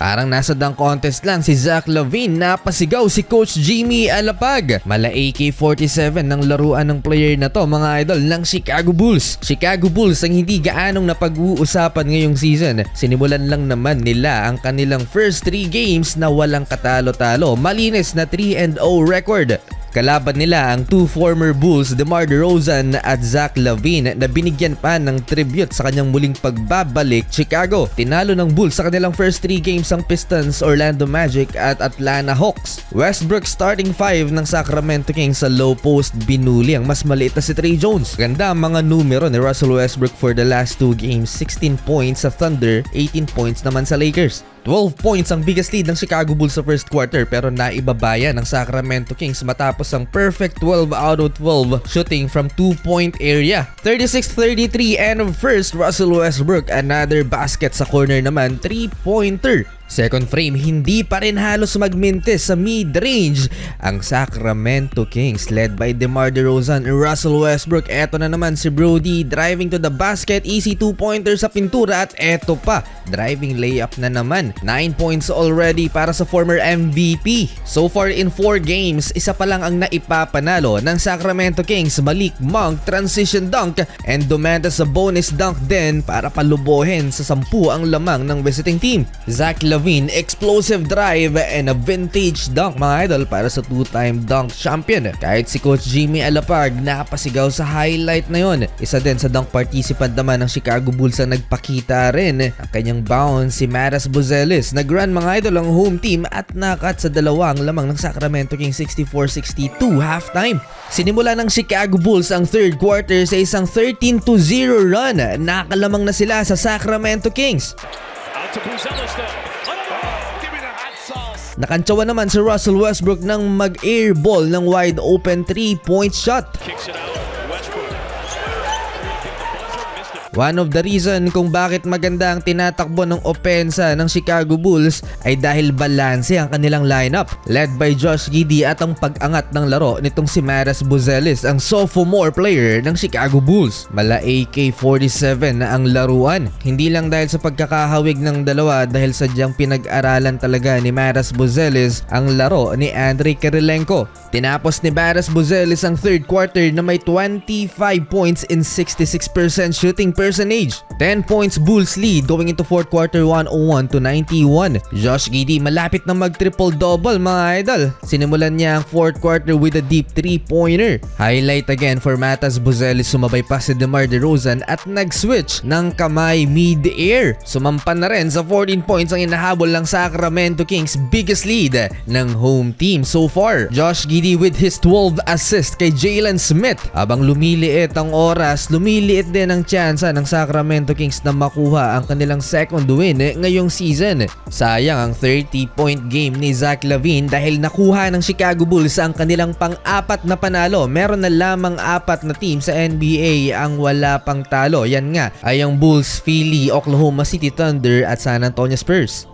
Parang nasa dunk contest lang si Zach LaVine, napasigaw si Coach Jimmy Alapag. Mala AK-47 ng laruan ng player na to mga idol ng Chicago Bulls. Chicago Bulls ang hindi gaanong napag-uusapan ngayong season. Sinimulan lang naman nila ang kanilang first 3 games na walang katalo-talo. Malinis na 3-0 record. Kalaban nila ang 2 former Bulls, DeMar DeRozan at Zach LaVine, na binigyan pa ng tribute sa kanyang muling pagbabalik Chicago. Tinalo ng Bulls sa kanilang first 3 games ang Pistons, Orlando Magic at Atlanta Hawks. Westbrook starting 5 ng Sacramento Kings sa low post, binuli ang mas maliit na si Trey Jones. Ganda ang mga numero ni Russell Westbrook for the last 2 games, 16 points sa Thunder, 18 points naman sa Lakers. 12 points ang biggest lead ng Chicago Bulls sa first quarter pero naibabaya ng Sacramento Kings matapos ang perfect 12 out of 12 shooting from 2-point area. 36-33 end of first, Russell Westbrook another basket sa corner naman, 3-pointer. Second frame, hindi pa rin halos magmintis sa mid-range ang Sacramento Kings led by DeMar DeRozan and Russell Westbrook. Eto na naman si Brody driving to the basket, easy 2-pointer sa pintura at eto pa, driving layup na naman. 9 points already para sa former MVP. So far in 4 games, isa pa lang ang naipapanalo ng Sacramento Kings. Malik Monk transition dunk and Domantas sa bonus dunk din para palubohin sa 10 ang lamang ng visiting team. Zach LaVine, explosive drive and a vintage dunk mga idol para sa 2-time dunk champion. Kahit si Coach Jimmy Alapag napasigaw sa highlight na yon. Isa din sa dunk participant naman ng Chicago Bulls ang nagpakita rin ang kanyang bounce, si Matas Buzelis. Nag-run mga idol ang home team at nakat sa dalawang lamang ng Sacramento Kings, 64-62 halftime. Sinimula ng Chicago Bulls ang third quarter sa isang 13-0 run. Nakalamang na sila sa Sacramento Kings. Nakantsawa naman si Russell Westbrook ng mag-airball ng wide open 3-point shot. One of the reason kung bakit maganda ang tinatakbo ng opensa ng Chicago Bulls ay dahil balanse ang kanilang lineup, led by Josh Giddey at ang pag-angat ng laro nitong si Matas Buzelis, ang sophomore player ng Chicago Bulls. Mala AK-47 na ang laruan, hindi lang dahil sa pagkakahawig ng dalawa dahil sadyang pinag-aralan talaga ni Matas Buzelis ang laro ni Andrei Kirilenko. Tinapos ni Matas Buzelis ang third quarter na may 25 points in 66% shooting percentage. 10 points Bulls lead going into fourth quarter, 101-91. Josh Giddey malapit na mag-triple-double mga idol. Sinimulan niya ang fourth quarter with a deep 3-pointer. Highlight again for Matas Buzelis, sumabay pa si DeMar DeRozan at nag-switch ng kamay mid-air. Sumampan na rin sa 14 points ang inahabol ng Sacramento Kings, biggest lead ng home team so far. Josh Giddey with his 12 assists kay Jalen Smith. Habang lumiliit ang oras, lumiliit din ang tsansa ng Sacramento Kings na makuha ang kanilang second win ngayong season. Sayang ang 30-point game ni Zach LaVine dahil nakuha ng Chicago Bulls ang kanilang pang-apat na panalo. Meron na lamang 4 na team sa NBA ang wala pang talo. Yan nga ay ang Bulls, Philly, Oklahoma City Thunder at San Antonio Spurs.